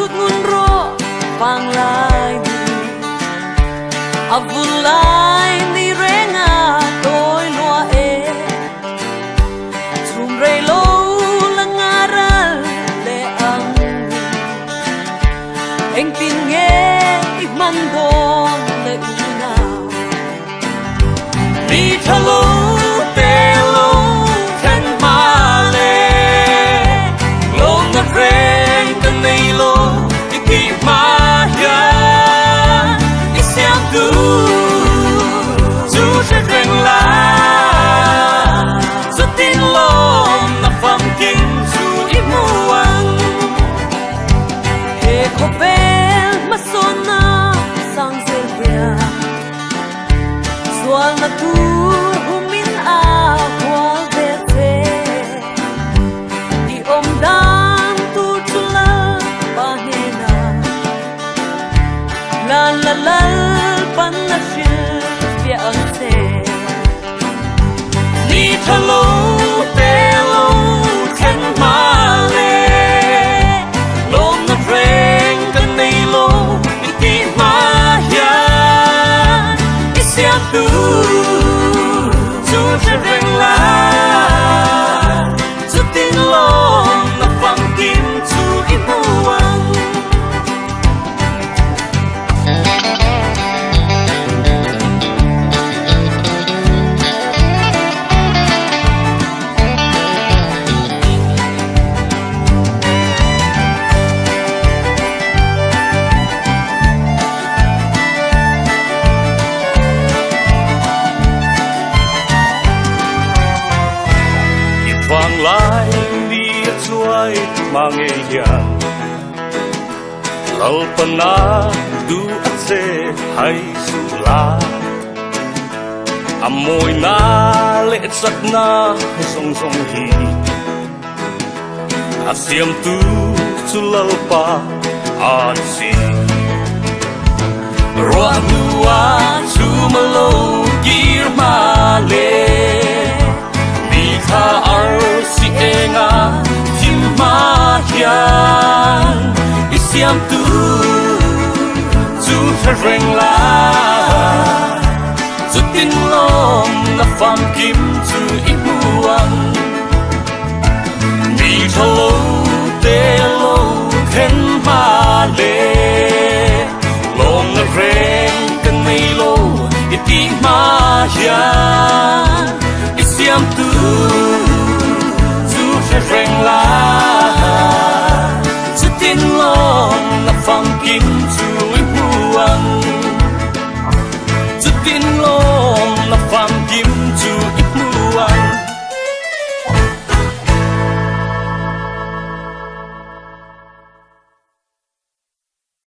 chút ngun ro vang lai avun lai ni renga tôi loa e chum rei lo langaral le ang anh tin nghe man don le ina mi thalo te lo khan ma le lo na reng kan nei lo ki ma ya isiam tu chu se reng la su tin lo na pham kin su i muang he ko bel ma sona sang zel bia swal na tu humin a kwal ve ve di om dan tu chula pa he na la la la pan na shil bia ang se ni thalo te lo khan ma le lom na reng kan nei lo ki ma ya isiam tu chu se reng la chu tin lom na phang kim chu i muang vang lai đi chuai mang e ya lau pana du ase hai su la amoi na le sat na song song hi asiam tu chulal pa an si ro nuwa chu malo gir ma le kha ar si enga tim ma hian isiam tu chu reng la chu tin lom na pham kim chu